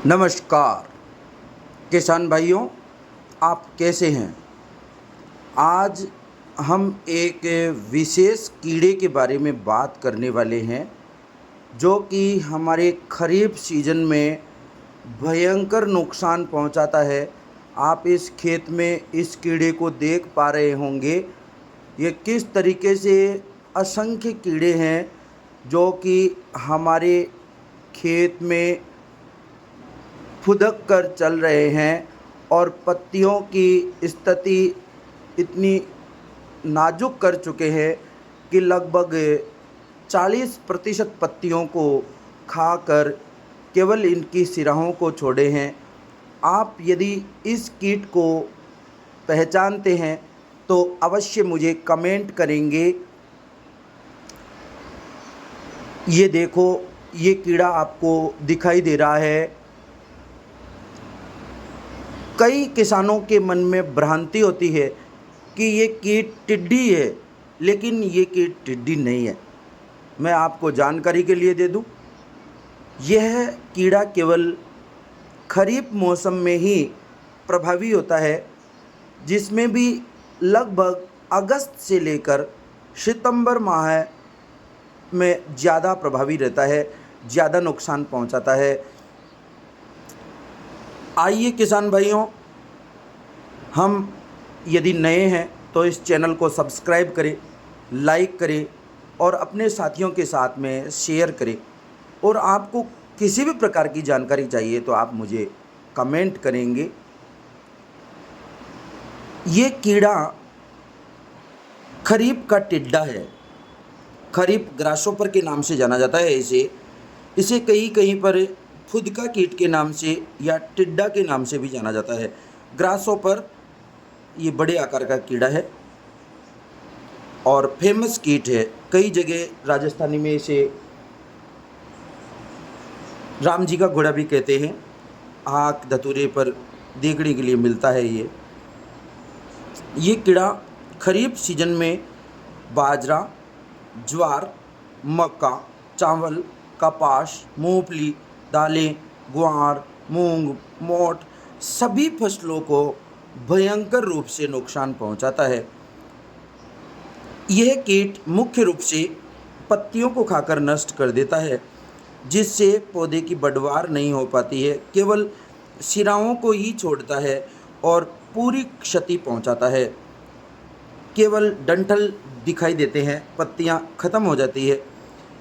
नमस्कार किसान भाइयों, आप कैसे हैं। आज हम एक विशेष कीड़े के बारे में बात करने वाले हैं जो कि हमारे खरीफ सीजन में भयंकर नुकसान पहुंचाता है। आप इस खेत में इस कीड़े को देख पा रहे होंगे। ये किस तरीके से असंख्य कीड़े हैं जो कि हमारे खेत में फुदक कर चल रहे हैं और पत्तियों की स्थिति इतनी नाजुक कर चुके हैं कि लगभग 40% पत्तियों को खाकर केवल इनकी सिराहों को छोड़े हैं। आप यदि इस कीट को पहचानते हैं तो अवश्य मुझे कमेंट करेंगे। ये देखो, ये कीड़ा आपको दिखाई दे रहा है। कई किसानों के मन में भ्रांति होती है कि ये कीट टिड्डी है, लेकिन ये कीट टिड्डी नहीं है। मैं आपको जानकारी के लिए दे दूं, यह कीड़ा केवल खरीफ मौसम में ही प्रभावी होता है, जिसमें भी लगभग अगस्त से लेकर सितंबर माह में ज़्यादा प्रभावी रहता है, ज़्यादा नुकसान पहुंचाता है। आइए किसान भाइयों, हम यदि नए हैं तो इस चैनल को सब्सक्राइब करें, लाइक करें और अपने साथियों के साथ में शेयर करें। और आपको किसी भी प्रकार की जानकारी चाहिए तो आप मुझे कमेंट करेंगे। ये कीड़ा खरीफ का टिड्डा है। खरीफ ग्रासोपर के नाम से जाना जाता है। इसे कहीं कहीं पर फुदका कीट के नाम से या टिड्डा के नाम से भी जाना जाता है। ग्रासोपर ये बड़े आकार का कीड़ा है और फेमस कीट है। कई जगह राजस्थानी में इसे राम जी का घोड़ा भी कहते हैं। आँख धतूरे पर देखने के लिए मिलता है। ये कीड़ा खरीफ सीजन में बाजरा, ज्वार, मक्का, चावल, कपास, मूंगफली, दालें, ग्वार, मूंग, मोठ सभी फसलों को भयंकर रूप से नुकसान पहुंचाता है। यह कीट मुख्य रूप से पत्तियों को खाकर नष्ट कर देता है, जिससे पौधे की बढ़वार नहीं हो पाती है। केवल सिराओं को ही छोड़ता है और पूरी क्षति पहुंचाता है। केवल डंठल दिखाई देते हैं, पत्तियां खत्म हो जाती है।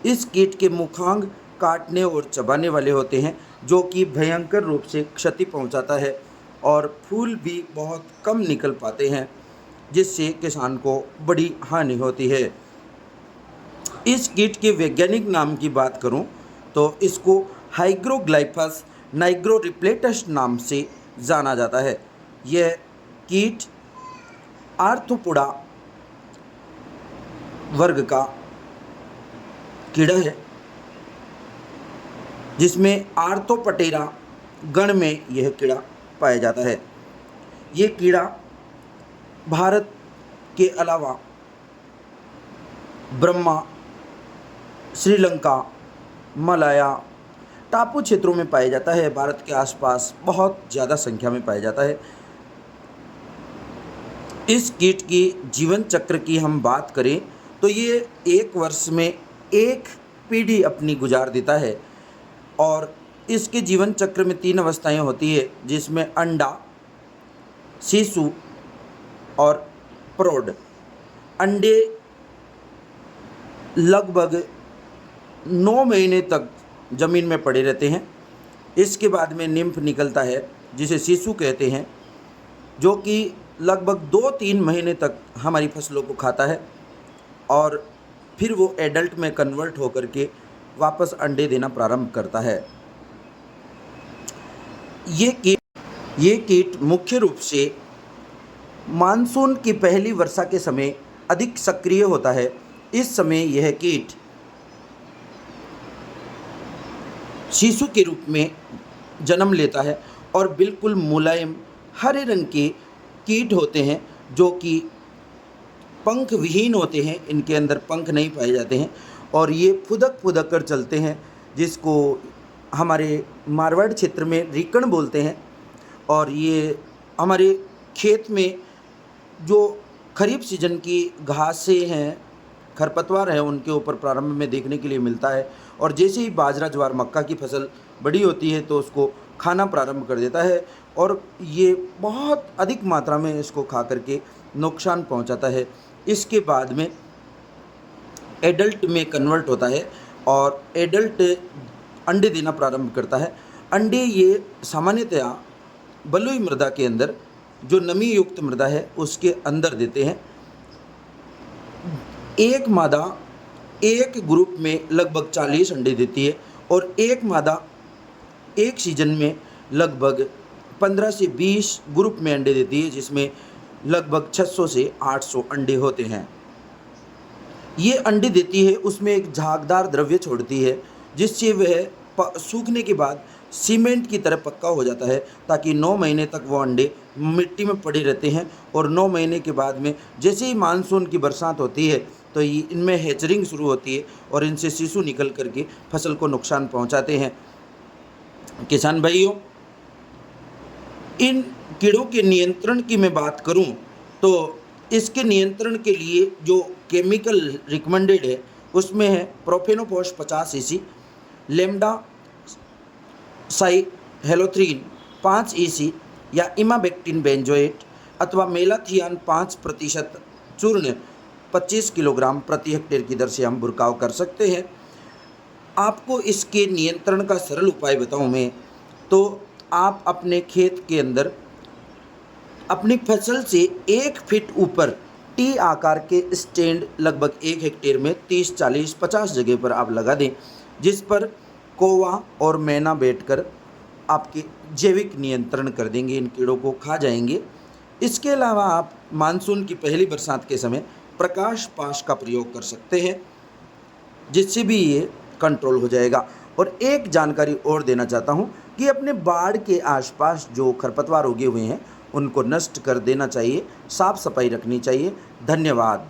इस कीट के मुखांग काटने और चबाने वाले होते हैं, जो कि भयंकर रूप से क्षति पहुंचाता है और फूल भी बहुत कम निकल पाते हैं, जिससे किसान को बड़ी हानि होती है। इस कीट के वैज्ञानिक नाम की बात करूं तो इसको हाइग्रोग्लाइफस नाइग्रोरिप्लेटस नाम से जाना जाता है। यह कीट आर्थ्रोपोडा वर्ग का कीड़ा है, जिसमें आर्थ्रोपटेरा गण में यह कीड़ा पाया जाता है। ये कीड़ा भारत के अलावा ब्रह्मा, श्रीलंका, मलाया टापू क्षेत्रों में पाया जाता है। भारत के आसपास बहुत ज़्यादा संख्या में पाया जाता है। इस कीट की जीवन चक्र की हम बात करें तो ये एक वर्ष में एक पीढ़ी अपनी गुजार देता है और इसके जीवन चक्र में 3 अवस्थाएं होती है, जिसमें अंडा, शिशु और प्रौढ़। अंडे लगभग 9 महीने तक ज़मीन में पड़े रहते हैं। इसके बाद में निम्फ निकलता है, जिसे शिशु कहते हैं, जो कि लगभग 2-3 महीने तक हमारी फसलों को खाता है और फिर वो एडल्ट में कन्वर्ट होकर के वापस अंडे देना प्रारंभ करता है। ये कीट मुख्य रूप से मानसून की पहली वर्षा के समय अधिक सक्रिय होता है। इस समय यह कीट शिशु के रूप में जन्म लेता है और बिल्कुल मुलायम हरे रंग के कीट होते हैं, जो कि पंख विहीन होते हैं। इनके अंदर पंख नहीं पाए जाते हैं और ये फुदक फुदक कर चलते हैं, जिसको हमारे मारवाड़ क्षेत्र में रीकण बोलते हैं। और ये हमारे खेत में जो खरीफ सीजन की घासें हैं, खरपतवार हैं, उनके ऊपर प्रारंभ में देखने के लिए मिलता है। और जैसे ही बाजरा, ज्वार, मक्का की फसल बड़ी होती है तो उसको खाना प्रारंभ कर देता है और ये बहुत अधिक मात्रा में इसको खा करके नुकसान पहुंचाता है। इसके बाद में एडल्ट में कन्वर्ट होता है और एडल्ट अंडे देना प्रारंभ करता है। अंडे ये सामान्यतया बलुई मृदा के अंदर, जो नमी युक्त मृदा है उसके अंदर देते हैं। एक मादा एक ग्रुप में लगभग 40 अंडे देती है और एक मादा एक सीजन में लगभग 15 से 20 ग्रुप में अंडे देती है, जिसमें लगभग 600 से 800 अंडे होते हैं। ये अंडे देती है, उसमें एक झागदार द्रव्य छोड़ती है जिससे वह सूखने के बाद सीमेंट की तरह पक्का हो जाता है, ताकि 9 महीने तक वो अंडे मिट्टी में पड़े रहते हैं। और 9 महीने के बाद में जैसे ही मानसून की बरसात होती है तो इनमें हैचरिंग शुरू होती है और इनसे शिशु निकल करके फसल को नुकसान पहुंचाते हैं। किसान भाइयों, इन कीड़ों के नियंत्रण की मैं बात करूं तो इसके नियंत्रण के लिए जो केमिकल रिकमेंडेड है उसमें है प्रोफेनोफॉस 50 cc, लेम्डा साइहेलोथ्रीन 5 EC या इमाबेक्टिन बेंजोएट अथवा मेलाथियान 5% चूर्ण 25 किलोग्राम प्रति हेक्टेयर की दर से हम बुरकाव कर सकते हैं। आपको इसके नियंत्रण का सरल उपाय बताऊं मैं, तो आप अपने खेत के अंदर अपनी फसल से 1 फीट ऊपर टी आकार के स्टैंड लगभग 1 हेक्टेयर में 30, 40, 50 जगह पर आप लगा दें, जिस पर कौवा और मैना बैठकर आपके जैविक नियंत्रण कर देंगे, इन कीड़ों को खा जाएंगे। इसके अलावा आप मानसून की पहली बरसात के समय प्रकाश पाश का प्रयोग कर सकते हैं, जिससे भी ये कंट्रोल हो जाएगा। और एक जानकारी और देना चाहता हूँ कि अपने बाड़ के आसपास जो खरपतवार उगे हुए हैं उनको नष्ट कर देना चाहिए, साफ सफाई रखनी चाहिए। धन्यवाद।